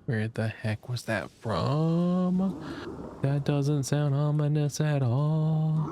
Where the heck was that from? That doesn't sound ominous at all.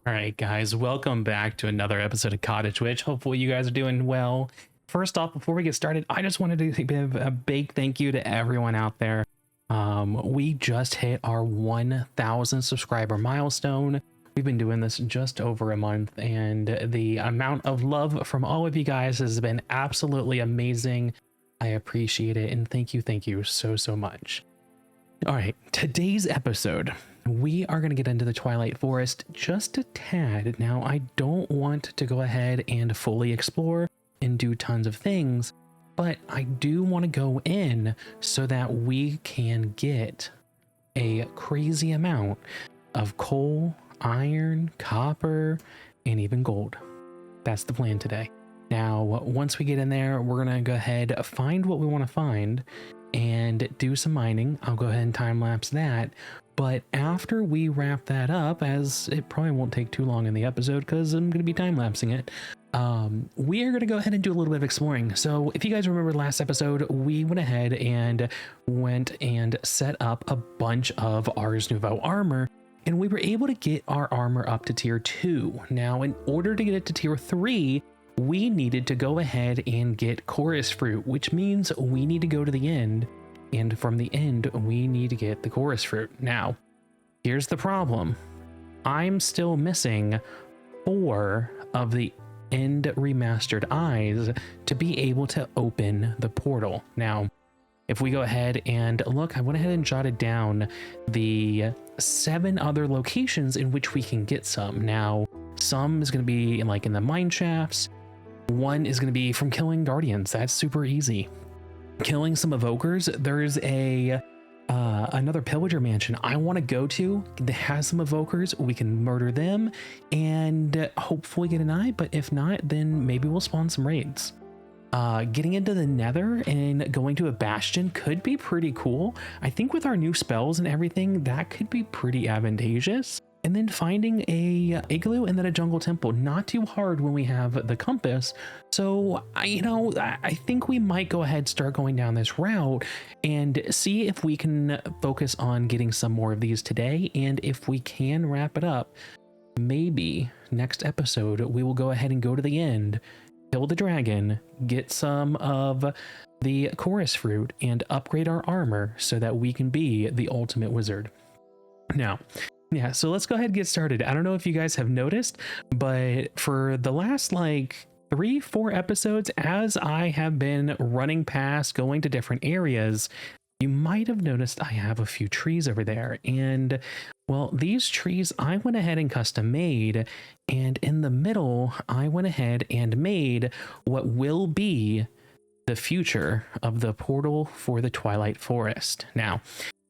All right, guys, welcome back to another episode of Cottage Witch. Hopefully you guys are doing well. First off, before we get started, I just wanted to give a big thank you to everyone out there. We just hit our 1,000 subscriber milestone. We've been doing this just over a month, and the amount of love from all of you guys has been absolutely amazing. I appreciate it, and thank you so much. All right, today's episode, we are going to get into the Twilight Forest just a tad. Now, I don't want to go ahead and fully explore and do tons of things, but I do want to go in so that we can get a crazy amount of coal, iron, copper, and even gold. That's the plan today. Now, once we get in there, we're going to go ahead, find what we want to find, and do some mining. I'll go ahead and time lapse that. But after we wrap that up, as it probably won't take too long in the episode because I'm going to be time lapsing it, we are going to go ahead and do a little bit of exploring. So if you guys remember last episode, we went ahead and set up a bunch of Ars Nouveau armor, and we were able to get our armor up to tier 2. Now, in order to get it to tier 3, we needed to go ahead and get chorus fruit, which means we need to go to the end, and from the end, we need to get the chorus fruit. Now, here's the problem. I'm still missing 4 of the endremastered eyes to be able to open the portal. Now, if we go ahead and look, I went ahead and jotted down the 7 other locations in which we can get some. Now, some is going to be in the mine shafts. One is going to be from killing guardians. That's super easy. Killing some evokers. There's another pillager mansion I want to go to that has some evokers. We can murder them and hopefully get an eye, but if not, then maybe we'll spawn some raids. Getting into the nether and going to a bastion could be pretty cool. I think with our new spells and everything, that could be pretty advantageous. And then finding a igloo and then a jungle temple, not too hard when we have the compass. So I think we might go ahead, start going down this route and see if we can focus on getting some more of these today. And if we can wrap it up, maybe next episode, we will go ahead and go to the end, kill the dragon, get some of the chorus fruit, and upgrade our armor so that we can be the ultimate wizard. Now, yeah, so let's go ahead and get started. I don't know if you guys have noticed, but for the last 3-4 episodes, as I have been running past, going to different areas, you might have noticed I have a few trees over there. And well, these trees I went ahead and custom made, and in the middle, I went ahead and made what will be the future of the portal for the Twilight Forest. Now,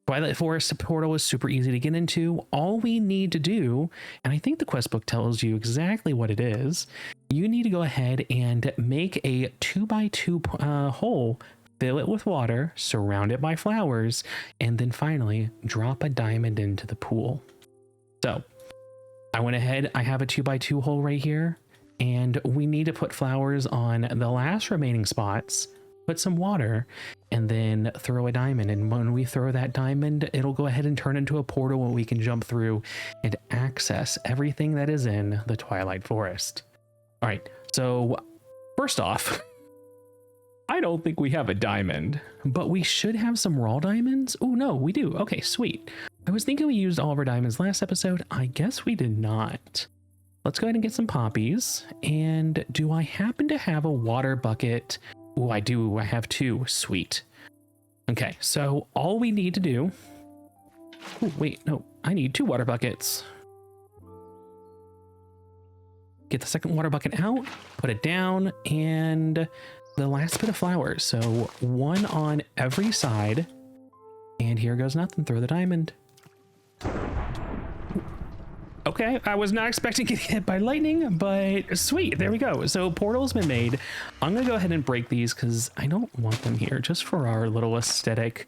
Twilight Forest portal is super easy to get into. All we need to do, and I think the quest book tells you exactly what it is, you need to go ahead and make a 2x2 hole, fill it with water, surround it by flowers, and then finally drop a diamond into the pool. So I went ahead, I have a 2x2 hole right here, and we need to put flowers on the last remaining spots, put some water, and then throw a diamond. And when we throw that diamond, it'll go ahead and turn into a portal where we can jump through and access everything that is in the Twilight Forest. All right, so first off, I don't think we have a diamond, but we should have some raw diamonds. Oh no, we do. Okay, sweet. I was thinking we used all of our diamonds last episode. I guess we did not. Let's go ahead and get some poppies. And do I happen to have a water bucket? Oh, I do. I have 2. Sweet. Okay, so all we need to do... Oh, wait, no. I need 2 water buckets. Get the second water bucket out, put it down, and the last bit of flowers. So 1 on every side. And here goes nothing. Throw the diamond. Okay, I was not expecting to get hit by lightning, but sweet, there we go. So portal's been made. I'm gonna go ahead and break these because I don't want them here, just for our little aesthetic.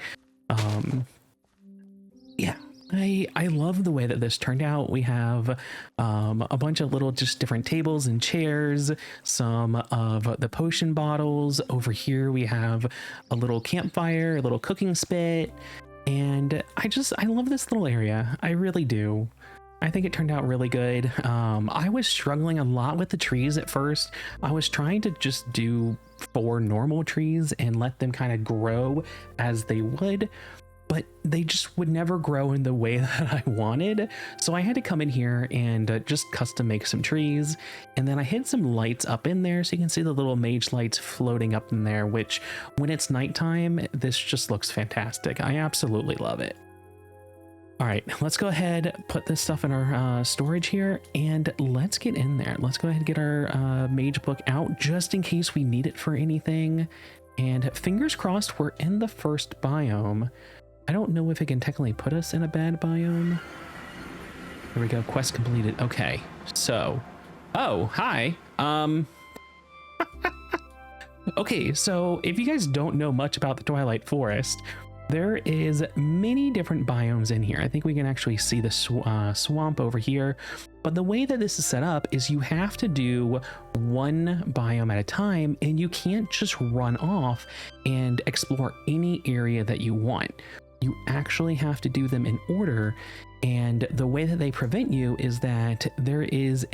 Yeah, I love the way that this turned out. We have a bunch of little just different tables and chairs, some of the potion bottles. Over here we have a little campfire, a little cooking spit, and I love this little area. I really do. I think it turned out really good. I was struggling a lot with the trees at first. I was trying to just do 4 normal trees and let them kind of grow as they would, but they just would never grow in the way that I wanted. So I had to come in here and just custom make some trees. And then I hid some lights up in there so you can see the little mage lights floating up in there, which when it's nighttime, this just looks fantastic. I absolutely love it. All right, let's go ahead, put this stuff in our storage here, and let's get in there. Let's go ahead and get our mage book out just in case we need it for anything. And fingers crossed, we're in the first biome. I don't know if it can technically put us in a bad biome. There we go, quest completed. Okay, so, oh, hi. Okay, so if you guys don't know much about the Twilight Forest, there is many different biomes in here. I think we can actually see the swamp over here. But the way that this is set up is you have to do one biome at a time, and you can't just run off and explore any area that you want. You actually have to do them in order, and the way that they prevent you is that there is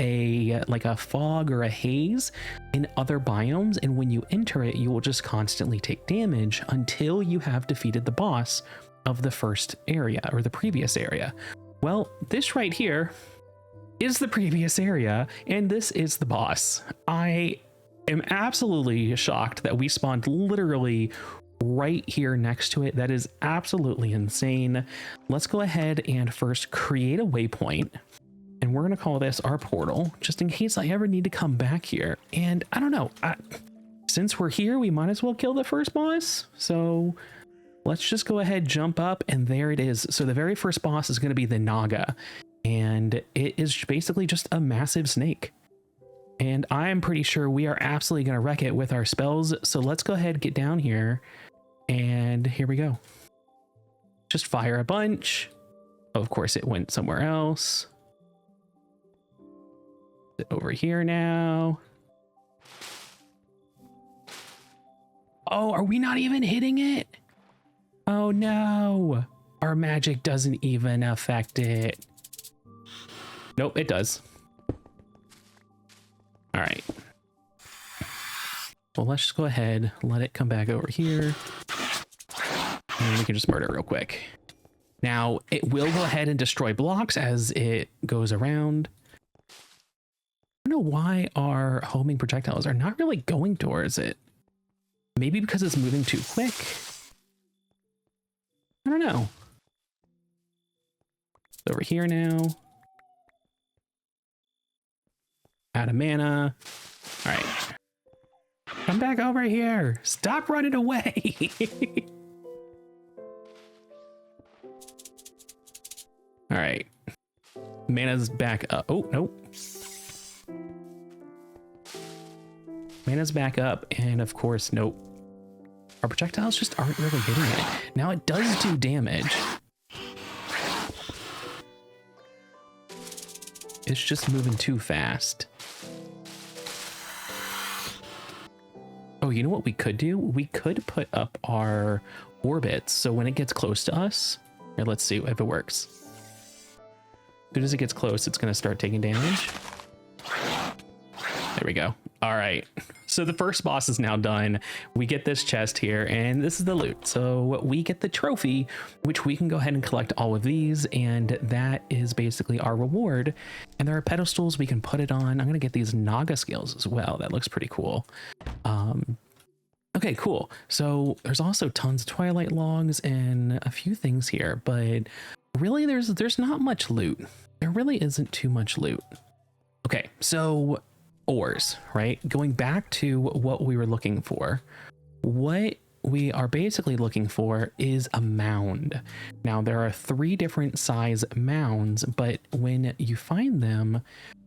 like a fog or a haze in other biomes, and when you enter it, you will just constantly take damage until you have defeated the boss of the first area or the previous area. Well, this right here is the previous area, and this is the boss. I am absolutely shocked that we spawned literally right here next to it. That is absolutely insane. Let's go ahead and first create a waypoint, and we're going to call this our portal just in case I ever need to come back here. And I don't know, since we're here, we might as well kill the first boss. So let's just go ahead, jump up, and there it is. So the very first boss is going to be the Naga, and it is basically just a massive snake. And I'm pretty sure we are absolutely going to wreck it with our spells. So let's go ahead, get down here, and here we go. Just fire a bunch. Of course, it went somewhere else. Over here now. Oh, are we not even hitting it? Oh no. Our magic doesn't even affect it. Nope, it does. All right. Well, let's just go ahead, let it come back over here. And we can just murder it real quick. Now, it will go ahead and destroy blocks as it goes around. I don't know why our homing projectiles are not really going towards it. Maybe because it's moving too quick. I don't know. It's over here now. Out of mana. All right. Come back over here. Stop running away. All right. Mana's back up. Oh, nope. Mana's back up. And of course, nope. Our projectiles just aren't really hitting it. Now it does do damage. It's just moving too fast. Oh, you know what we could do? We could put up our orbits, so when it gets close to us, here, let's see if it works. As soon as it gets close, it's going to start taking damage. There we go. All right. So the first boss is now done. We get this chest here, and this is the loot. So we get the trophy, which we can go ahead and collect all of these, and that is basically our reward. And there are pedestals we can put it on. I'm going to get these Naga scales as well. That looks pretty cool. Okay, cool. So there's also tons of Twilight logs and a few things here, but really there's not much loot. There really isn't too much loot. Okay, so ores, right? Going back to what we were looking for. What we are basically looking for is a mound. Now there are 3 different size mounds, but when you find them,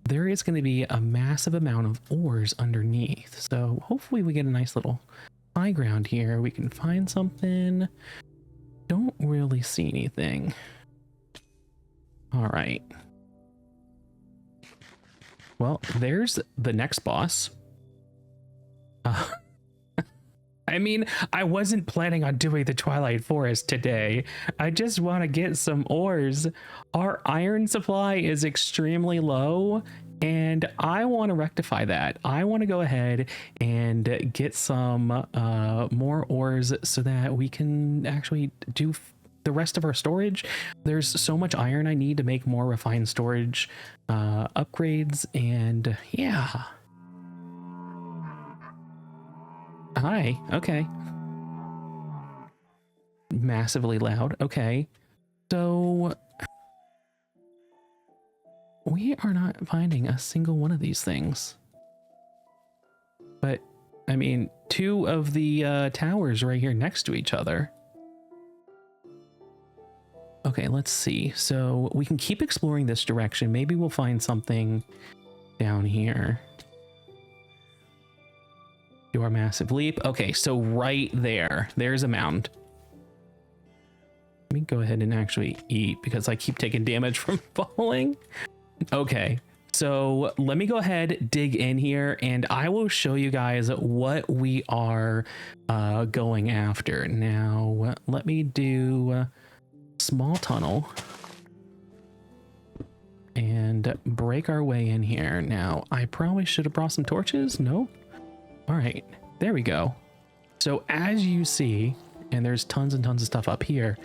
there is going to be a massive amount of ores underneath. So hopefully we get a nice little high ground here. We can find something. Don't really see anything. All right. Well, there's the next boss. I mean, I wasn't planning on doing the Twilight Forest today. I just want to get some ores. Our iron supply is extremely low, and I want to rectify that. I want to go ahead and get some more ores so that we can actually do the rest of our storage. There's so much iron I need to make more refined storage upgrades, and yeah. Hi, okay. Massively loud, okay. So we are not finding a single one of these things. But I mean, two of the towers right here next to each other. Okay, let's see. So we can keep exploring this direction. Maybe we'll find something down here. Your massive leap. Okay, so right there's a mound. Let me go ahead and actually eat because I keep taking damage from falling. Okay, so let me go ahead, dig in here, and I will show you guys what we are going after. Now, let me do small tunnel and break our way in here. Now, I probably should have brought some torches. No. All right, there we go. So as you see, and there's tons and tons of stuff up here,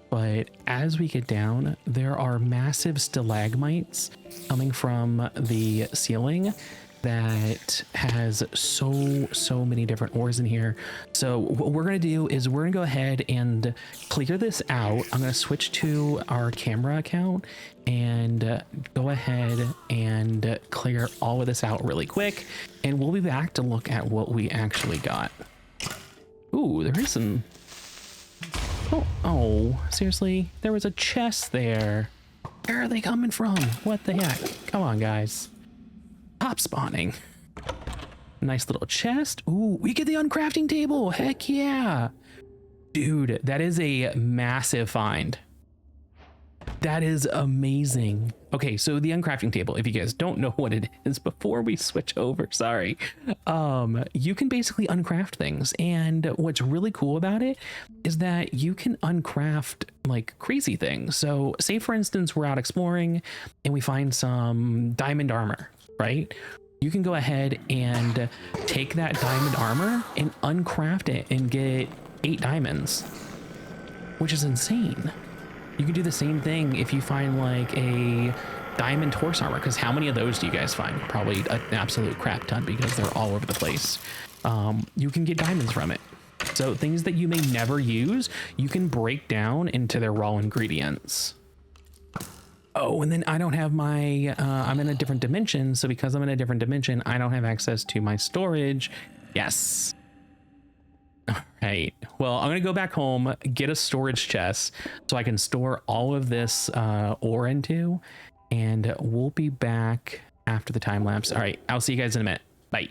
but as we get down, there are massive stalagmites coming from the ceiling that has so many different ores in here. So what we're gonna do is we're gonna go ahead and clear this out. I'm gonna switch to our camera account and go ahead and clear all of this out really quick, and we'll be back to look at what we actually got. Ooh, there is some... Oh, seriously? There was a chest there. Where are they coming from? What the heck? Come on, guys. Top spawning. Nice little chest. Ooh, we get the uncrafting table. Heck yeah. Dude, that is a massive find. That is amazing. Okay, so the uncrafting table, if you guys don't know what it is, before we switch over, sorry, you can basically uncraft things. And what's really cool about it is that you can uncraft like crazy things. So say for instance, we're out exploring and we find some diamond armor, right? You can go ahead and take that diamond armor and uncraft it and get 8 diamonds, which is insane. You can do the same thing if you find like a diamond horse armor, because how many of those do you guys find? Probably an absolute crap ton because they're all over the place. You can get diamonds from it. So things that you may never use, you can break down into their raw ingredients. Oh, and then I don't have my, I'm in a different dimension. So because I'm in a different dimension, I don't have access to my storage. Yes. All right, well, I'm gonna go back home, get a storage chest so I can store all of this ore into, and we'll be back after the time lapse. All right, I'll see you guys in a minute. Bye.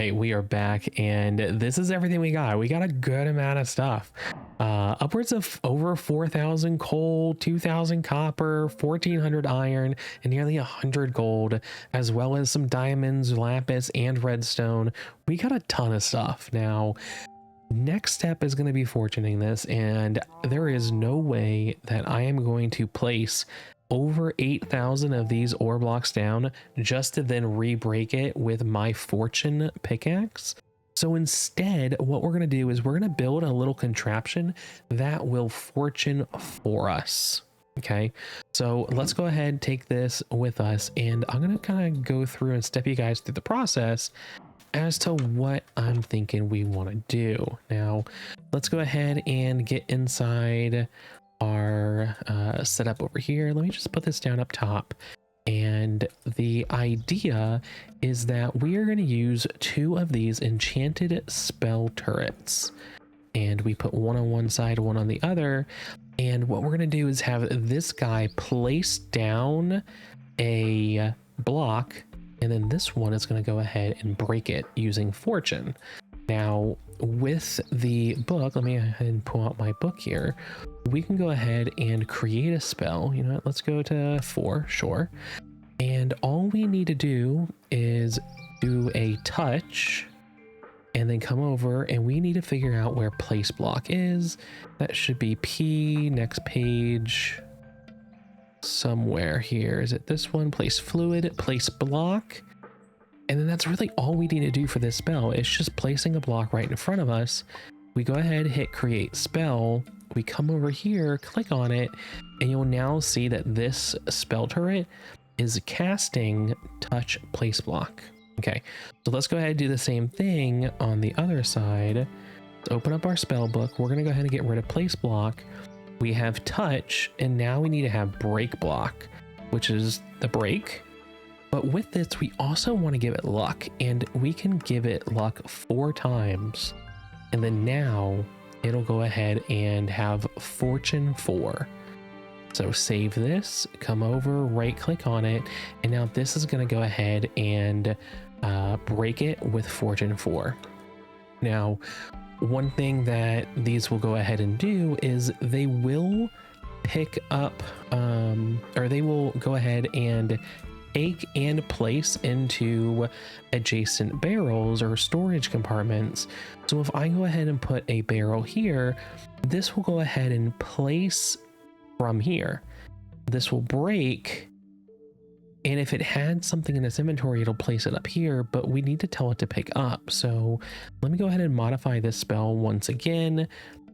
right, we are back, and this is everything we got. We got a good amount of stuff. Upwards of over 4,000 coal, 2,000 copper, 1,400 iron, and nearly 100 gold, as well as some diamonds, lapis, and redstone. We got a ton of stuff. Now, next step is going to be fortuning this, and there is no way that I am going to place over 8,000 of these ore blocks down just to then re-break it with my fortune pickaxe. So instead, what we're going to do is we're going to build a little contraption that will fortune for us. Okay, so let's go ahead and take this with us, and I'm going to kind of go through and step you guys through the process as to what I'm thinking we want to do. Now, let's go ahead and get inside our setup over here. Let me just put this down up top. And the idea is that we are going to use 2 of these enchanted spell turrets. And we put one on one side, one on the other. And what we're going to do is have this guy place down a block, and then this one is going to go ahead and break it using fortune. Now, with the book, let me go ahead and pull out my book here. We can go ahead and create a spell. You know what? Let's go to 4, sure. And all we need to do is do a touch and then come over, and we need to figure out where place block is. That should be P, next page, somewhere here. Is it this one? Place fluid, place block. And then that's really all we need to do for this spell. It's just placing a block right in front of us. We go ahead, hit create spell. We come over here, click on it, and you'll now see that this spell turret is casting touch place block. Okay, so let's go ahead and do the same thing on the other side. Let's open up our spell book. We're gonna go ahead and get rid of place block. We have touch, and now we need to have break block, which is the break. But with this, we also want to give it luck, and we can give it luck 4 times. And then now it'll go ahead and have fortune 4. So save this, come over, right click on it. And now this is going to go ahead and break it with fortune 4. Now, one thing that these will go ahead and do is they will pick up, or they will go ahead and take and place into adjacent barrels or storage compartments. So if I go ahead and put a barrel here, this will go ahead and place from here. This will break, and if it had something in its inventory, it'll place it up here, but we need to tell it to pick up. So let me go ahead and modify this spell once again.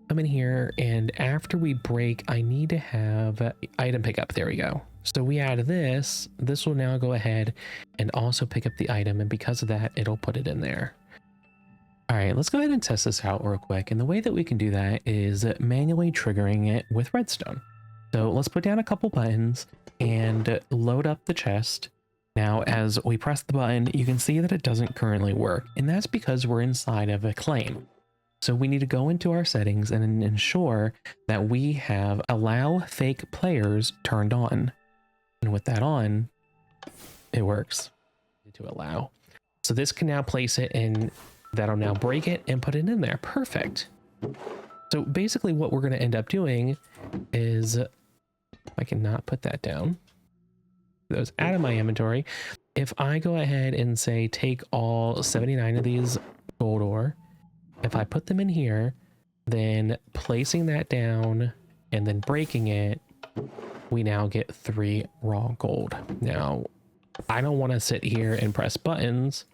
Come in here, and after we break, I need to have item pickup. There we go. So we add this will now go ahead and also pick up the item, and because of that, it'll put it in there. All right, let's go ahead and test this out real quick. And the way that we can do that is manually triggering it with redstone. So let's put down a couple buttons and load up the chest. Now, as we press the button, you can see that it doesn't currently work, and that's because we're inside of a claim. So we need to go into our settings and ensure that we have allow fake players turned on. And with that on, it works to allow. So this can now place it in, that'll now break it and put it in there. Perfect. So basically what we're going to end up doing is, I cannot put that down. Those out of my inventory. If I go ahead and say, take all 79 of these gold ore, if I put them in here, then placing that down and then breaking it, we now get 3 raw gold. Now, I don't want to sit here and press buttons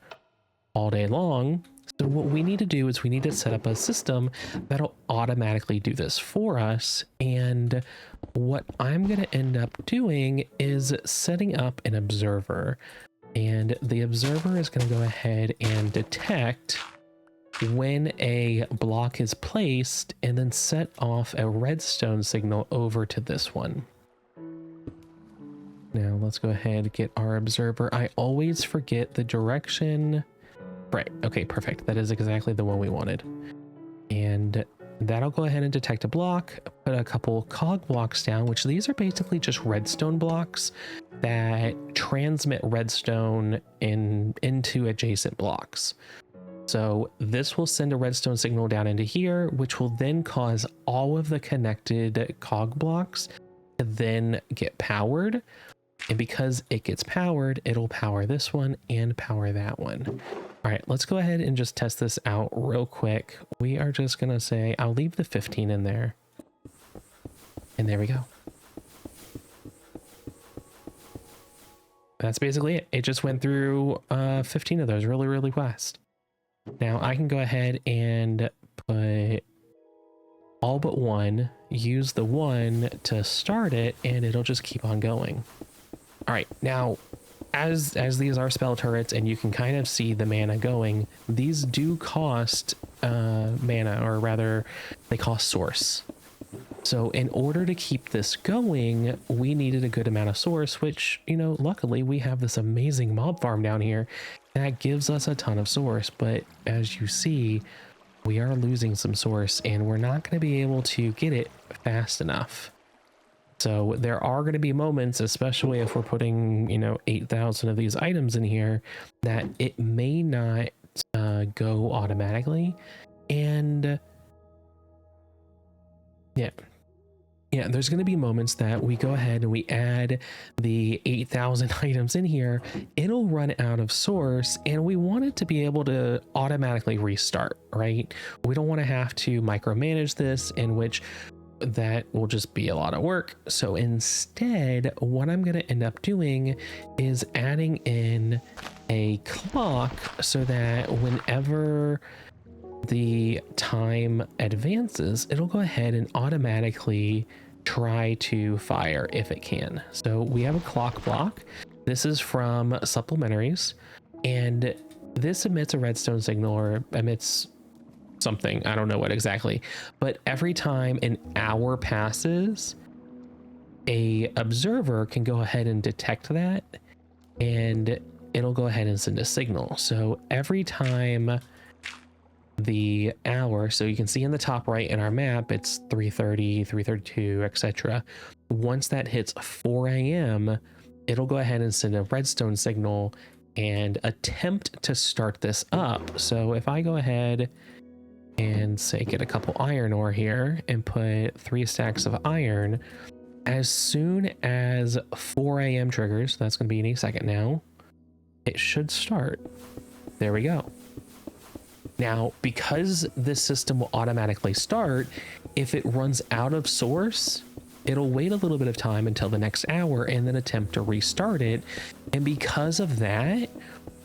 all day long. So what we need to do is we need to set up a system that'll automatically do this for us. And what I'm going to end up doing is setting up an observer. And the observer is going to go ahead and detect when a block is placed and then set off a redstone signal over to this one. Now let's go ahead and get our observer. I always forget the direction. Right, okay, perfect. That is exactly the one we wanted. And that'll go ahead and detect a block, put a couple cog blocks down, which these are basically just redstone blocks that transmit redstone into adjacent blocks. So this will send a redstone signal down into here, which will then cause all of the connected cog blocks to then get powered. And because it gets powered, it'll power this one and power that one. All right, let's go ahead and just test this out real quick. We are just gonna say, I'll leave the 15 in there. And there we go. That's basically it. It just went through 15 of those really, really fast. Now I can go ahead and put all but one, use the one to start it, and it'll just keep on going. All right, now as these are spell turrets and you can kind of see the mana going, these do cost mana, or rather they cost source. So in order to keep this going, we needed a good amount of source, which, you know, luckily we have this amazing mob farm down here that gives us a ton of source. But as you see, we are losing some source and we're not going to be able to get it fast enough. So there are going to be moments, especially if we're putting, you know, 8,000 of these items in here, that it may not go automatically. And yeah, there's going to be moments that we go ahead and we add the 8,000 items in here, it'll run out of source, and we want it to be able to automatically restart, right? We don't want to have to micromanage this, in which that will just be a lot of work. So instead, what I'm going to end up doing is adding in a clock so that whenever the time advances, it'll go ahead and automatically try to fire if it can. So we have a clock block. This is from supplementaries, and this emits a redstone signal, or emits something, I don't know what exactly, but every time an hour passes, a observer can go ahead and detect that, and it'll go ahead and send a signal. So every time the hour, so you can see in the top right in our map, it's 3:30, 3:32, etc. Once that hits 4 a.m., it'll go ahead and send a redstone signal and attempt to start this up. So if I go ahead and say get a couple iron ore here and put 3 stacks of iron, as soon as 4 a.m. triggers, that's going to be any second now, it should start. There we go. Now, because this system will automatically start, if it runs out of source, it'll wait a little bit of time until the next hour and then attempt to restart it. And because of that,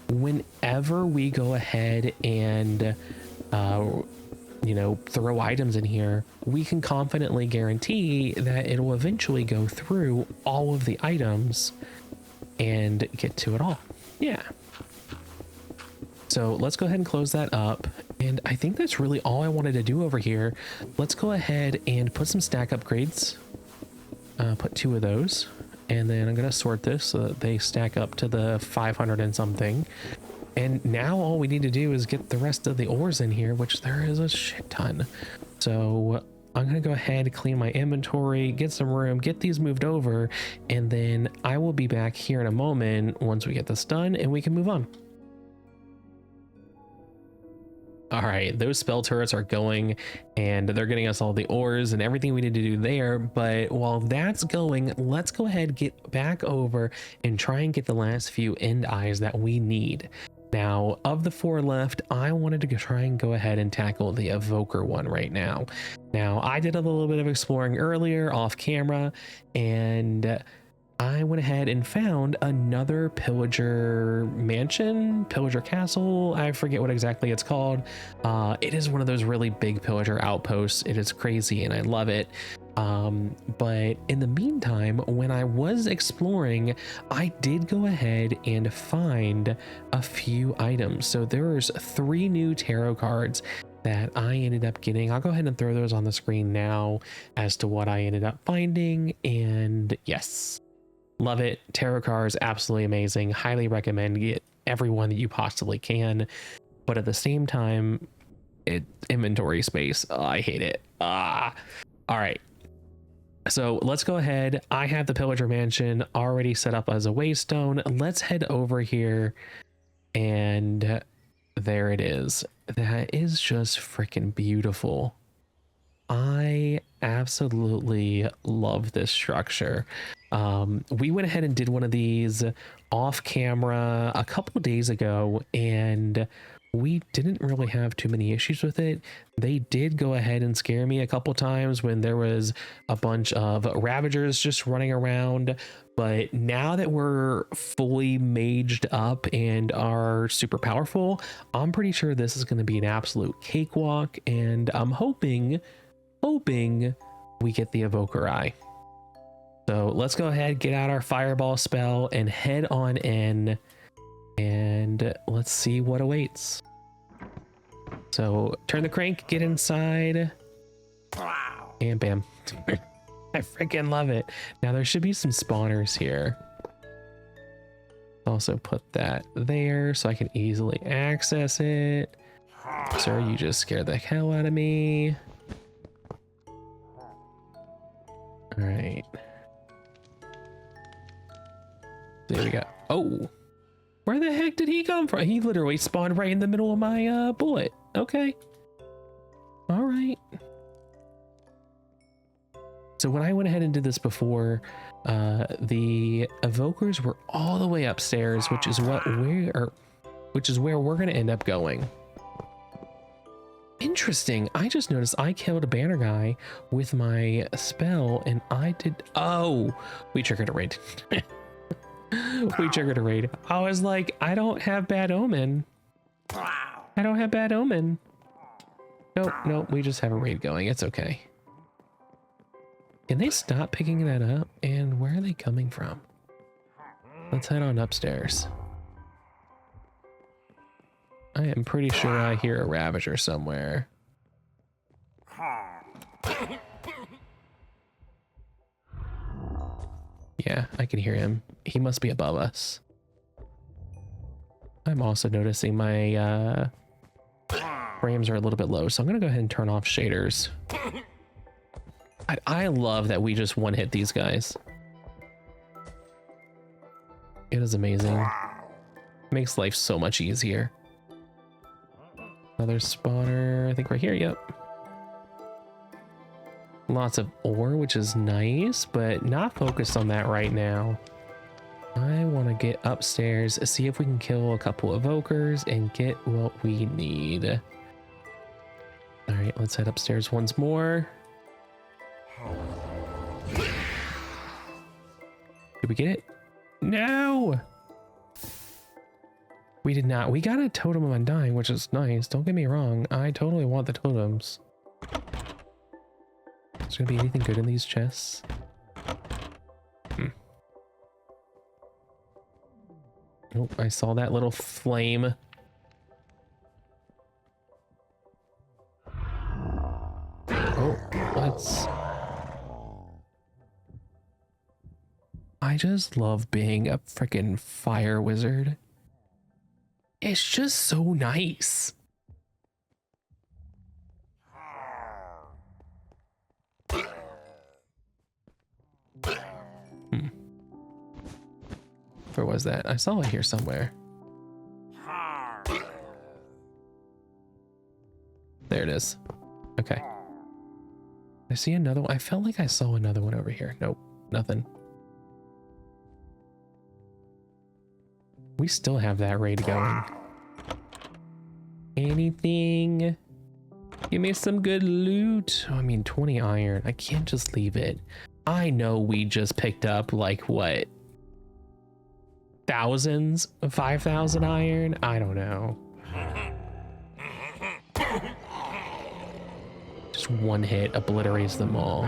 whenever we go ahead and you know, throw items in here, we can confidently guarantee that it'll eventually go through all of the items and get to it all. Yeah. So let's go ahead and close that up. And I think that's really all I wanted to do over here. Let's go ahead and put some stack upgrades. Put 2 of those. And then I'm going to sort this so that they stack up to the 500 and something. And now all we need to do is get the rest of the ores in here, which there is a shit ton. So I'm going to go ahead, clean my inventory, get some room, get these moved over, and then I will be back here in a moment once we get this done and we can move on. All right, those spell turrets are going and they're getting us all the ores and everything we need to do there. But while that's going, let's go ahead, get back over and try and get the last few end eyes that we need. Now, of the 4 left, I wanted to try and go ahead and tackle the evoker one right now. Now, I did a little bit of exploring earlier off camera, and I went ahead and found another pillager mansion, pillager castle. I forget what exactly it's called. It is one of those really big pillager outposts. It is crazy and I love it. But in the meantime, when I was exploring, I did go ahead and find a few items. So there's 3 new tarot cards that I ended up getting. I'll go ahead and throw those on the screen now as to what I ended up finding. And yes, love it. Tarot cards, absolutely amazing. Highly recommend get every one that you possibly can. But at the same time, inventory space. Oh, I hate it. All right. So let's go ahead. I have the pillager mansion already set up as a waystone. Let's head over here and there it is. That is just freaking beautiful. I absolutely love this structure. We went ahead and did one of these off camera a couple days ago, and we didn't really have too many issues with it. They did go ahead and scare me a couple times when there was a bunch of ravagers just running around. But now that we're fully maged up and are super powerful, I'm pretty sure this is going to be an absolute cakewalk, and I'm hoping we get the Evoker Eye. So let's go ahead, get out our fireball spell and head on in, and let's see what awaits. So turn the crank, get inside, and bam. I freaking love it. Now there should be some spawners here. Also put that there so I can easily access it. Sir, you just scared the hell out of me. All right. There we go. Oh, where the heck did he come from? He literally spawned right in the middle of my bullet. Okay. All right. So when I went ahead and did this before, the evokers were all the way upstairs, which is where we're going to end up going. Interesting. I just noticed I killed a banner guy with my spell, and I did. Oh, we triggered a raid. We triggered a raid. I was like, I don't have bad omen. I don't have bad omen. Nope, we just have a raid going. It's okay. Can they stop picking that up? And where are they coming from? Let's head on upstairs. I am pretty sure I hear a ravager somewhere. Yeah, I can hear him. He must be above us. I'm also noticing my frames are a little bit low, so I'm gonna go ahead and turn off shaders. I love that we just one hit these guys. It is amazing. Makes life so much easier. Another spawner, I think right here, yep. Lots of ore, which is nice, but not focused on that right now. I want to get upstairs, see if we can kill a couple of evokers and get what we need. All right, let's head upstairs once more. Did we get it? No! We did not. We got a totem of undying, which is nice. Don't get me wrong. I totally want the totems. Is there gonna be anything good in these chests? Oh, I saw that little flame. Oh, let's... I just love being a freaking fire wizard. It's just so nice. Where was that? I saw it here somewhere. There it is. Okay. I see another one. I felt like I saw another one over here. Nope, nothing. We still have that raid going. Anything? Give me some good loot. Oh, I mean, 20 iron. I can't just leave it. I know we just picked up like what? Thousands? 5,000 iron? I don't know. Just one hit obliterates them all.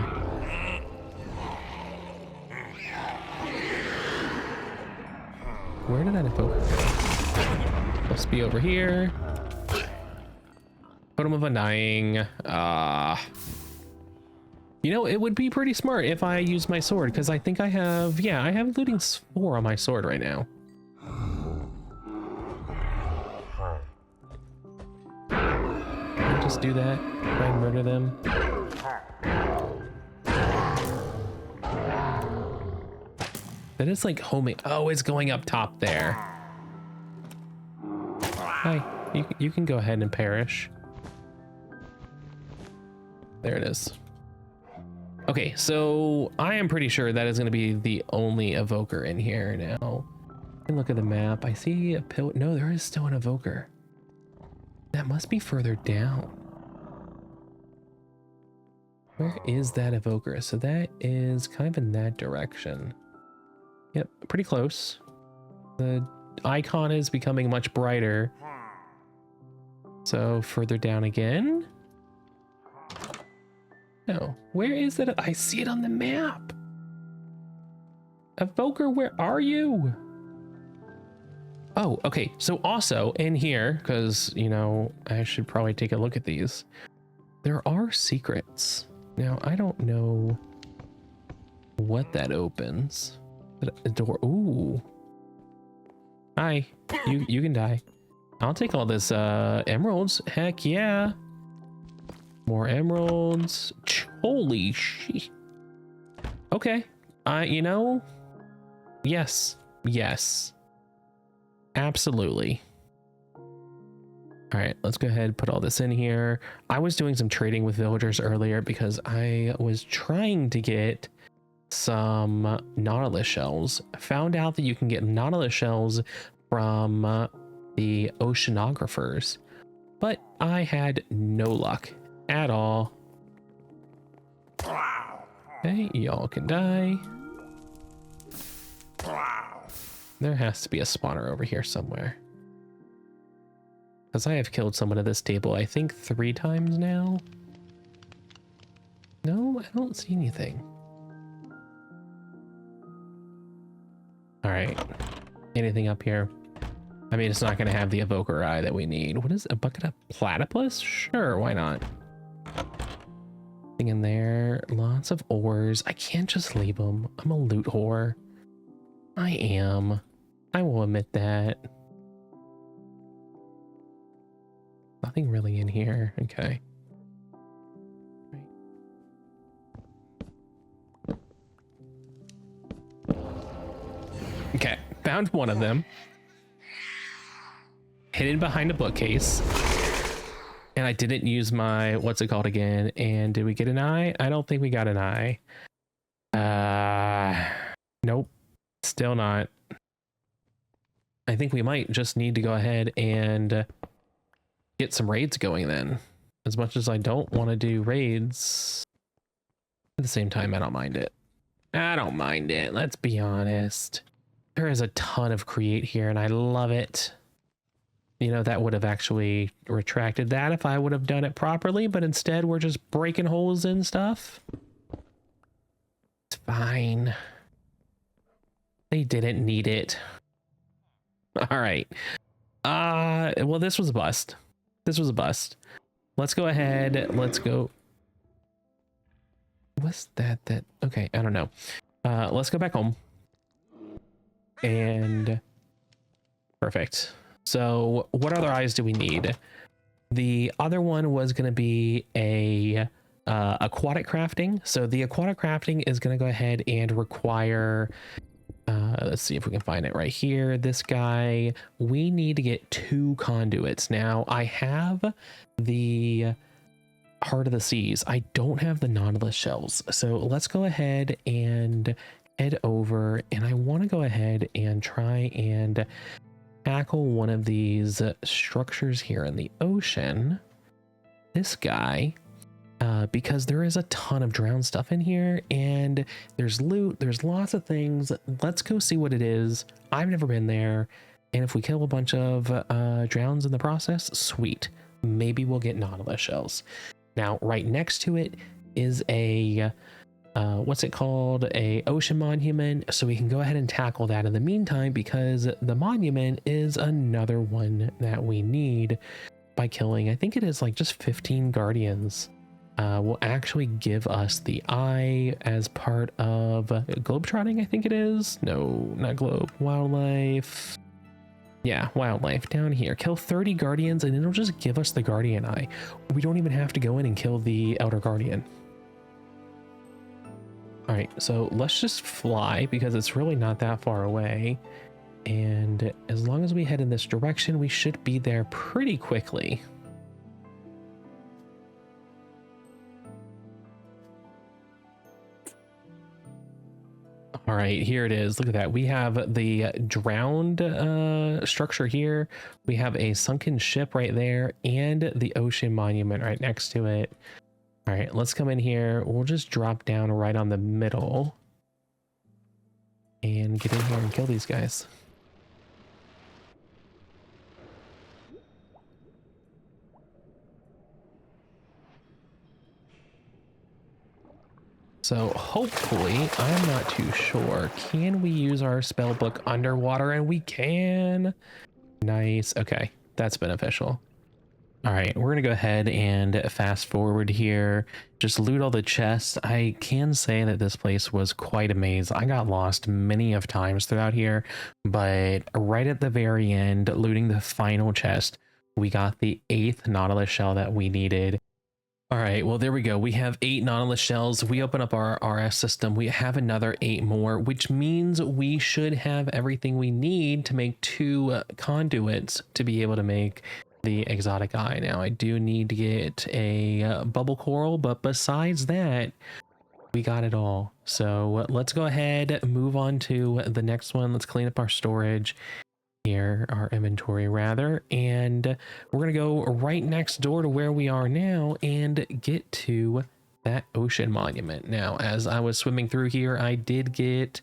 Where did that evoke go? Must be over here. Totem of Undying. You know, it would be pretty smart if I use my sword, because I think I have, yeah, I have looting 4 on my sword right now. Can I just do that? Try and murder them. That is like homing. Oh, it's going up top there. Hi. you can go ahead and perish. There it is. Okay, so I am pretty sure that is going to be the only evoker in here now. I can look at the map. I see a pill. No, there is still an evoker. That must be further down. Where is that evoker? So that is kind of in that direction. Yep, pretty close. The icon is becoming much brighter. So further down again. No, where is it? I see it on the map. Evoker, where are you? Oh, okay. So also in here, because, you know, I should probably take a look at these. There are secrets. Now, I don't know what that opens. A door. Ooh. Hi. You can die. I'll take all this emeralds. Heck yeah. More emeralds. Holy shit. Okay. You know, yes. Yes. Absolutely. All right, let's go ahead and put all this in here. I was doing some trading with villagers earlier because I was trying to get some Nautilus shells. Found out that you can get Nautilus shells from the oceanographers, but I had no luck at all. Okay, y'all can die. There has to be a spawner over here somewhere. Because I have killed someone at this table, I think 3 times now. No, I don't see anything. All right. Anything up here? I mean, it's not going to have the evoker eye that we need. What is a bucket of platypus? Sure, why not? Thing in there. Lots of ores. I can't just leave them. I'm a loot whore. I am. I will admit that. Nothing really in here. Okay. Okay, found one of them. Hidden behind a bookcase. And I didn't use my, what's it called again? And did we get an eye? I don't think we got an eye. Nope. Still not. I think we might just need to go ahead and get some raids going then. As much as I don't want to do raids, at the same time, I don't mind it. I don't mind it. Let's be honest. There is a ton of create here and I love it. You know, that would have actually retracted that if I would have done it properly, but instead we're just breaking holes in stuff. It's fine. They didn't need it. All right. Well, this was a bust. This was a bust. Let's go ahead. Let's go. What's that? Okay, I don't know. Let's go back home. And perfect. So what other eyes do we need? The other one was going to be a aquatic crafting. So the aquatic crafting is going to go ahead and require, let's see if we can find it right here. This guy, we need to get 2 conduits. Now I have the Heart of the Seas. I don't have the Nautilus shells. So let's go ahead and head over, and I want to go ahead and try and tackle one of these structures here in the ocean. This guy, because there is a ton of drowned stuff in here and there's loot, there's lots of things. Let's go see what it is. I've never been there. And if we kill a bunch of drowns in the process, sweet. Maybe we'll get Nautilus shells. Now, right next to it is a, what's it called? A ocean monument. So we can go ahead and tackle that in the meantime, because the monument is another one that we need by killing. I think it is like just 15 guardians. Will actually give us the eye as part of globetrotting, I think it is. No, not globe. Wildlife. Yeah, wildlife down here. Kill 30 guardians and it'll just give us the guardian eye. We don't even have to go in and kill the elder guardian. All right, so let's just fly because it's really not that far away. And as long as we head in this direction, we should be there pretty quickly. All right, here it is. Look at that. We have the drowned structure here. We have a sunken ship right there and the ocean monument right next to it. All right, let's come in here. We'll just drop down right on the middle and get in here and kill these guys. So hopefully, I'm not too sure. Can we use our spell book underwater? And we can. Nice. Okay, that's beneficial. All right, we're gonna go ahead and fast forward here. Just loot all the chests. I can say that this place was quite a maze. I got lost many of times throughout here, but right at the very end, looting the final chest, we got the 8th Nautilus shell that we needed. All right, well, there we go. We have 8 Nautilus shells. We open up our RS system. We have another 8 more, which means we should have everything we need to make 2 conduits to be able to make the exotic eye. Now, I do need to get a bubble coral, but besides that, we got it all. So let's go ahead, move on to the next one. Let's clean up our storage. Here, our inventory rather, and we're gonna go right next door to where we are now and get to that ocean monument. Now, as I was swimming through here, I did get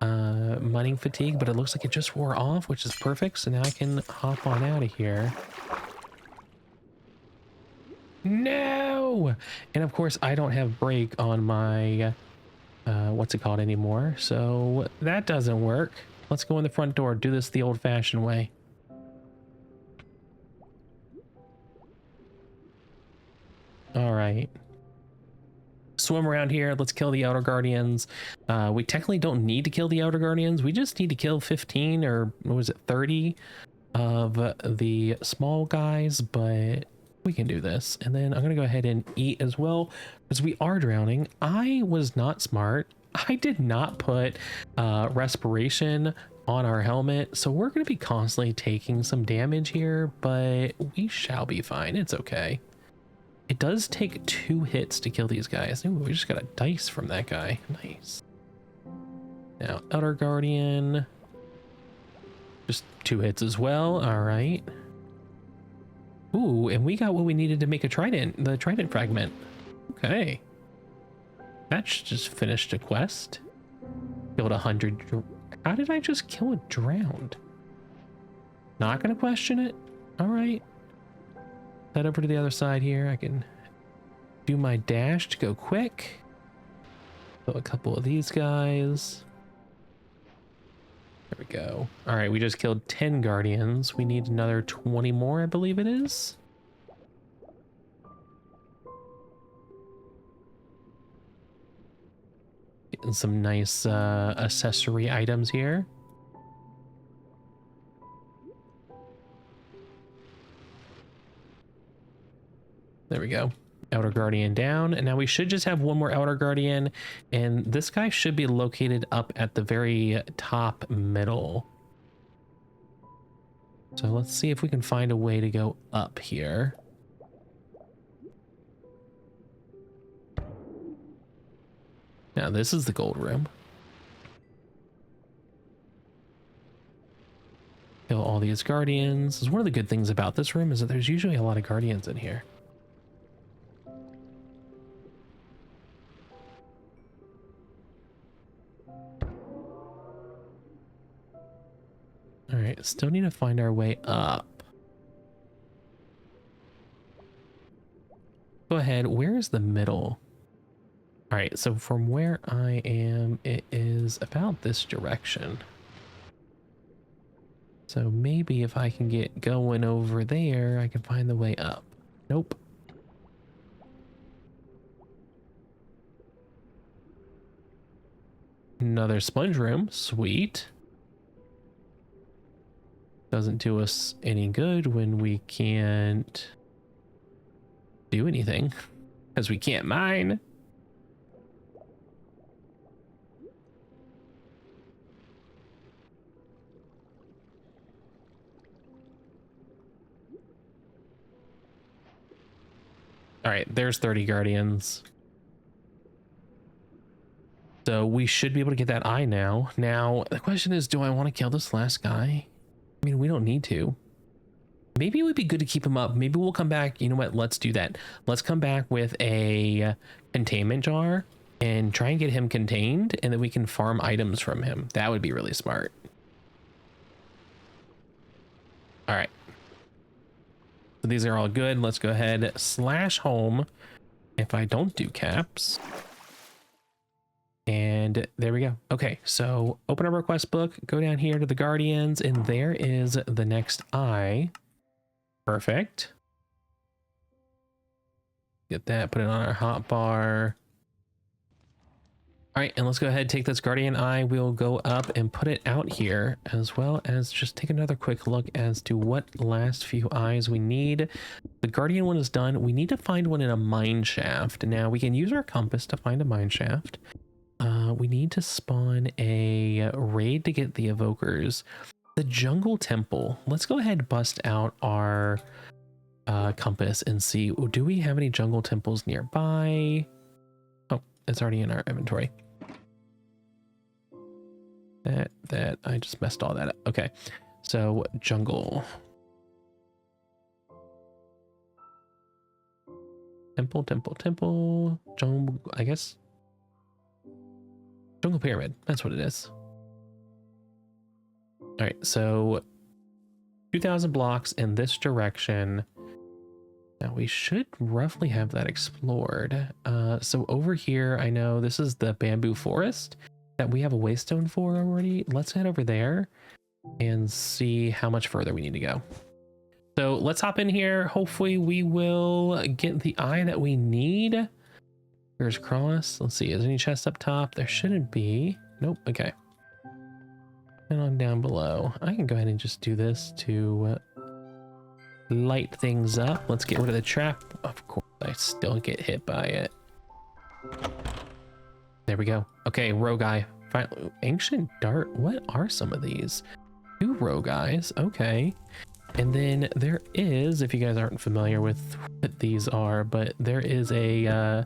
mining fatigue, but it looks like it just wore off, which is perfect. So now I can hop on out of here. No, and of course I don't have break on my what's it called anymore, so that doesn't work. Let's go in the front door, do this the old-fashioned way. All right. Swim around here. Let's kill the outer guardians. We technically don't need to kill the outer guardians. We just need to kill 15 or what was it, 30 of the small guys, but we can do this. And then I'm going to go ahead and eat as well because we are drowning. I was not smart. I did not put respiration on our helmet, so we're going to be constantly taking some damage here, but we shall be fine. It's okay. It does take 2 hits to kill these guys. Ooh, we just got a dice from that guy. Nice. Now, Outer Guardian. Just 2 hits as well. All right. Ooh, and we got what we needed to make a trident, the trident fragment. Okay. That just finished a quest. Killed 100. How did I just kill a drowned? Not gonna question it. All right. Head over to the other side here. I can do my dash to go quick. Kill a couple of these guys. There we go. All right, we just killed 10 guardians. We need another 20 more, I believe it is. Getting some nice accessory items here. There we go. Outer Guardian down, and now we should just have one more Outer Guardian, and this guy should be located up at the very top middle. So let's see if we can find a way to go up here. Now this is the gold room. Kill all these guardians. One of the good things about this room is that there's usually a lot of guardians in here. All right, still need to find our way up. Go ahead, where is the middle? All right, so from where I am, it is about this direction. So maybe if I can get going over there, I can find the way up. Nope. Another sponge room, sweet. Doesn't do us any good when we can't do anything, because we can't mine. All right, there's 30 guardians. So we should be able to get that eye now. Now, the question is, do I want to kill this last guy? I mean, we don't need to. Maybe it would be good to keep him up. Maybe we'll come back. You know what? Let's do that. Let's come back with a containment jar and try and get him contained, and then we can farm items from him. That would be really smart. All right. So these are all good. Let's go ahead slash home if I don't do caps. And there we go. Okay, so open our request book, go down here to the guardians, and there is the next eye. Perfect. Get that, put it on our hotbar. All right, and let's go ahead and take this guardian eye. We'll go up and put it out here, as well as just take another quick look as to what last few eyes we need. The guardian one is done. We need to find one in a mine shaft. Now we can use our compass to find a mine shaft. We need to spawn a raid to get the evokers. The jungle temple. Let's go ahead and bust out our compass and see, do we have any jungle temples nearby? Oh, it's already in our inventory. That I just messed all that up. Okay, so jungle temple, jungle, I guess. Jungle pyramid, that's what it is. All right, so 2,000 blocks in this direction. Now we should roughly have that explored. So over here, I know this is the bamboo forest that we have a waystone for already. Let's head over there and see how much further we need to go. So let's hop in here. Hopefully we will get the eye that we need. Fingers crossed. Let's see, is there any chest up top? There shouldn't be. Nope, okay. And on down below. I can go ahead and just do this to light things up. Let's get rid of the trap. Of course, I still get hit by it. There we go. Okay, rogue eye. Finally, ancient dart. What are some of these? 2 rogue eyes. Okay. And then there is, if you guys aren't familiar with what these are, but there is a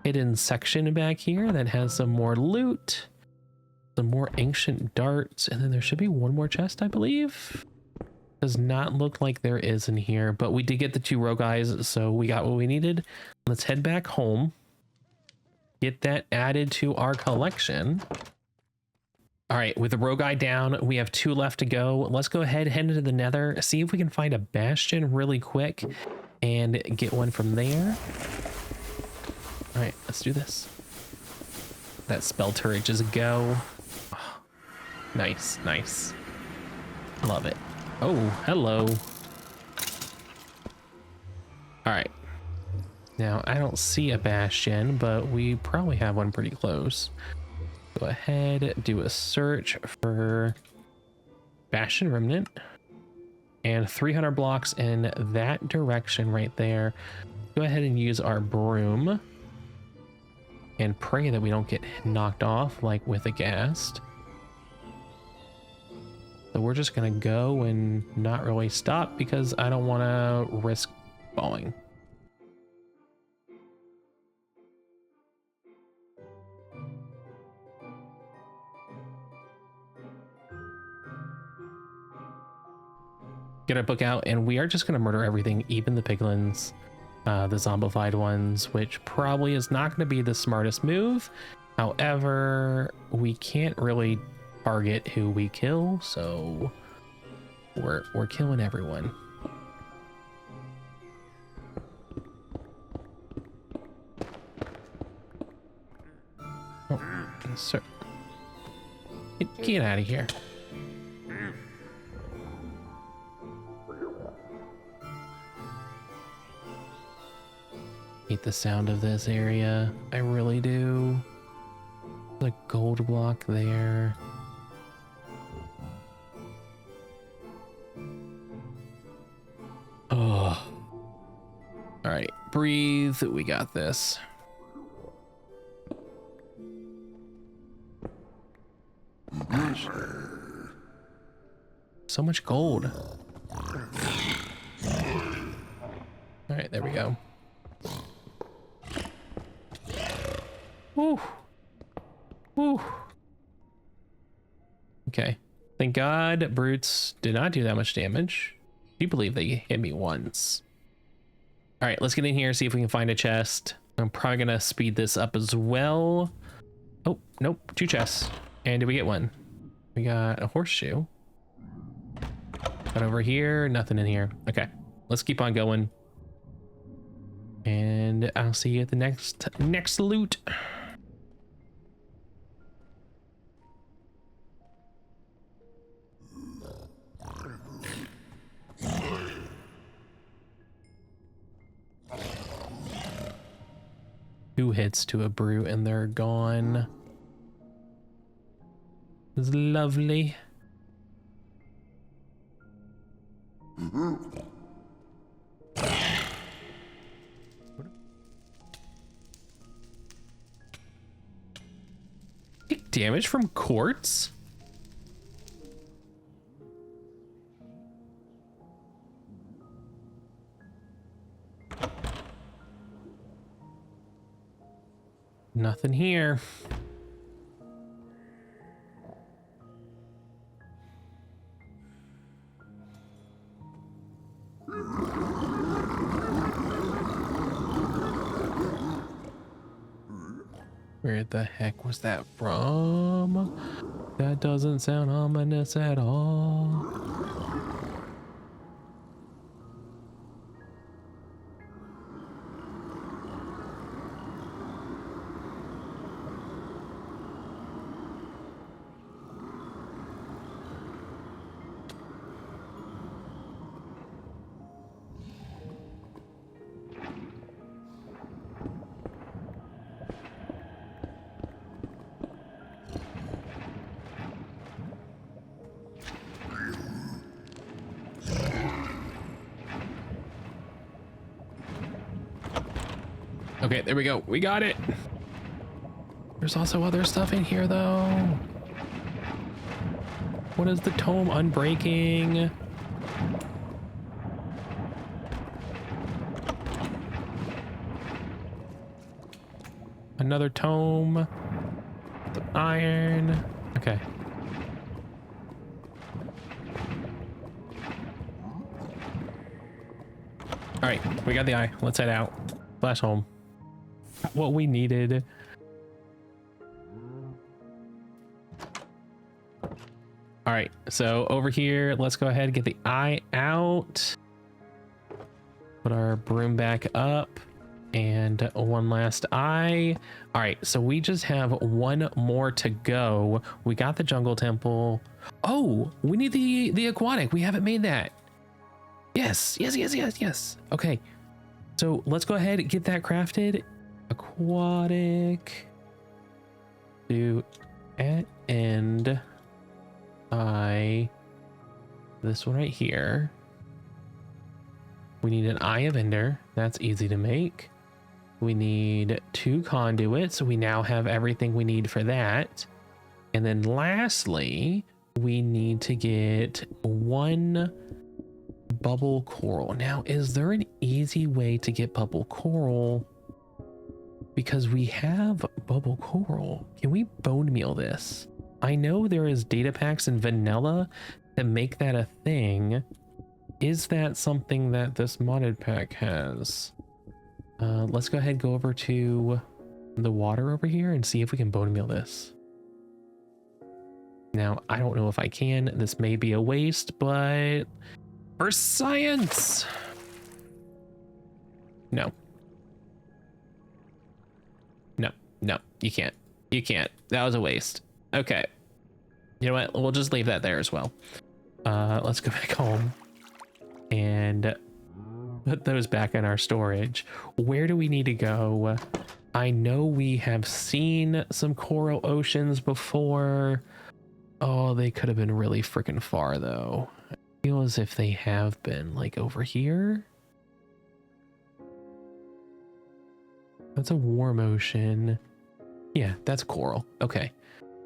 hidden section back here that has some more loot, some more ancient darts, and then there should be one more chest, I believe. Does not look like there is in here, but we did get the 2 rogue eyes, so we got what we needed. Let's head back home, get that added to our collection. All right, with the rogue eye down, we have 2 left to go. Let's go ahead, head into the nether, see if we can find a bastion really quick and get one from there. All right, let's do this. That spell turret just go. Oh, nice, nice. Love it. Oh, hello. All right. Now, I don't see a bastion, but we probably have one pretty close. Go ahead, do a search for bastion remnant. And 300 blocks in that direction right there. Go ahead and use our broom. And pray that we don't get knocked off like with a ghast. So we're just gonna go and not really stop because I don't want to risk falling. Get our book out, and we are just gonna murder everything, even the piglins. The zombified ones, which probably is not going to be the smartest move. However, we can't really target who we kill, so we're killing everyone. Oh, sir, get out of here. Hate the sound of this area. I really do. The gold block there. Oh. All right, breathe. We got this. Gosh. So much gold. All right, there we go. Woo. Woo. Okay. Thank God brutes did not do that much damage. I do believe they hit me once. All right, let's get in here, see if we can find a chest. I'm probably gonna speed this up as well. Oh, nope, 2 chests. And did we get one? We got a horseshoe. Got over here, nothing in here. Okay, let's keep on going. And I'll see you at the next loot. Two hits to a brute and they're gone. It was lovely. Take damage from quartz? Nothing here. Where the heck was that from? That doesn't sound ominous at all. Okay, there we go. We got it. There's also other stuff in here, though. What is the tome unbreaking? Another tome. The iron. Okay. All right, we got the eye. Let's head out. Flash home. What we needed. All right, so over here, let's go ahead and get the eye out. Put our broom back up and one last eye. All right, so we just have one more to go. We got the jungle temple. Oh, we need the aquatic. We haven't made that. Yes. Okay, so let's go ahead and get that crafted. Aquatic. Do at end eye. This one right here. We need an eye of ender. That's easy to make. We need 2 conduits. We now have everything we need for that. And then lastly, we need to get 1 bubble coral. Now, is there an easy way to get bubble coral? Because we have bubble coral. Can we bone meal this? I know there is data packs in vanilla that make that a thing. Is that something that this modded pack has? Let's go ahead and go over to the water over here and see if we can bone meal this. Now, I don't know if I can. This may be a waste, but for science. No. No, you can't. You can't. That was a waste. Okay. You know what? We'll just leave that there as well. Let's go back home and put those back in our storage. Where do we need to go? I know we have seen some coral oceans before. Oh, they could have been really freaking far though. I feel as if they have been like over here. That's a warm ocean. Yeah, that's coral. Okay.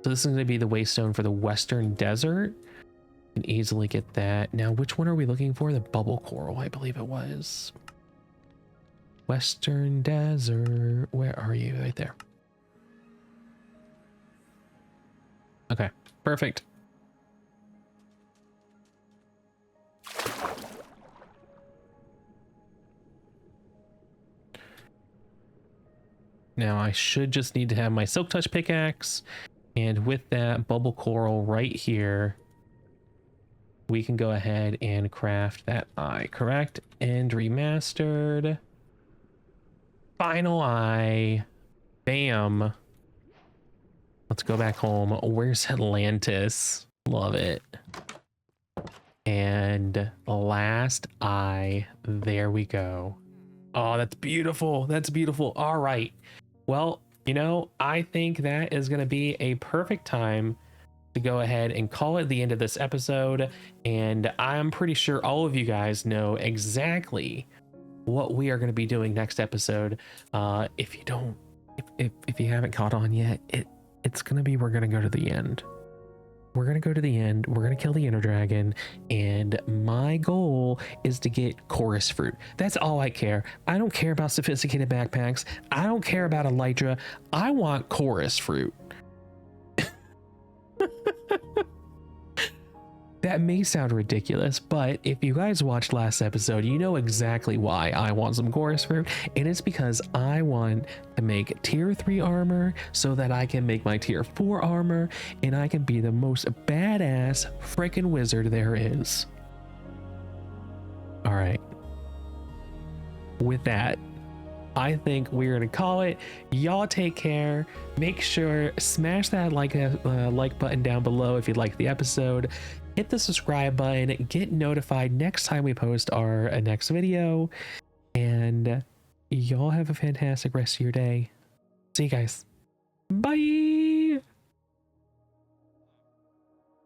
So this is going to be the waystone for the western desert. You can easily get that. Now, which one are we looking for? The bubble coral, I believe it was. Western desert. Where are you? Right there. Okay, perfect. Now I should just need to have my silk touch pickaxe, and with that bubble coral right here, we can go ahead and craft that eye. Correct and remastered. Final eye. Bam. Let's go back home. Where's Atlantis? Love it. And last eye. There we go. Oh, that's beautiful. That's beautiful. All right. Well, you know, I think that is going to be a perfect time to go ahead and call it the end of this episode. And I'm pretty sure all of you guys know exactly what we are going to be doing next episode. If you don't, if you haven't caught on yet, it's going to be, we're going to go to the end. We're going to go to the end. We're going to kill the Ender Dragon. And my goal is to get chorus fruit. That's all I care. I don't care about sophisticated backpacks. I don't care about Elytra. I want chorus fruit. That may sound ridiculous, but if you guys watched last episode, you know exactly why I want some chorus fruit. And it's because I want to make tier 3 armor so that I can make my tier 4 armor and I can be the most badass freaking wizard there is. All right. With that, I think we're gonna call it. Y'all take care. Make sure smash that like button down below if you liked the episode. Hit the subscribe button. Get notified next time we post our next video. And y'all have a fantastic rest of your day. See you guys. Bye.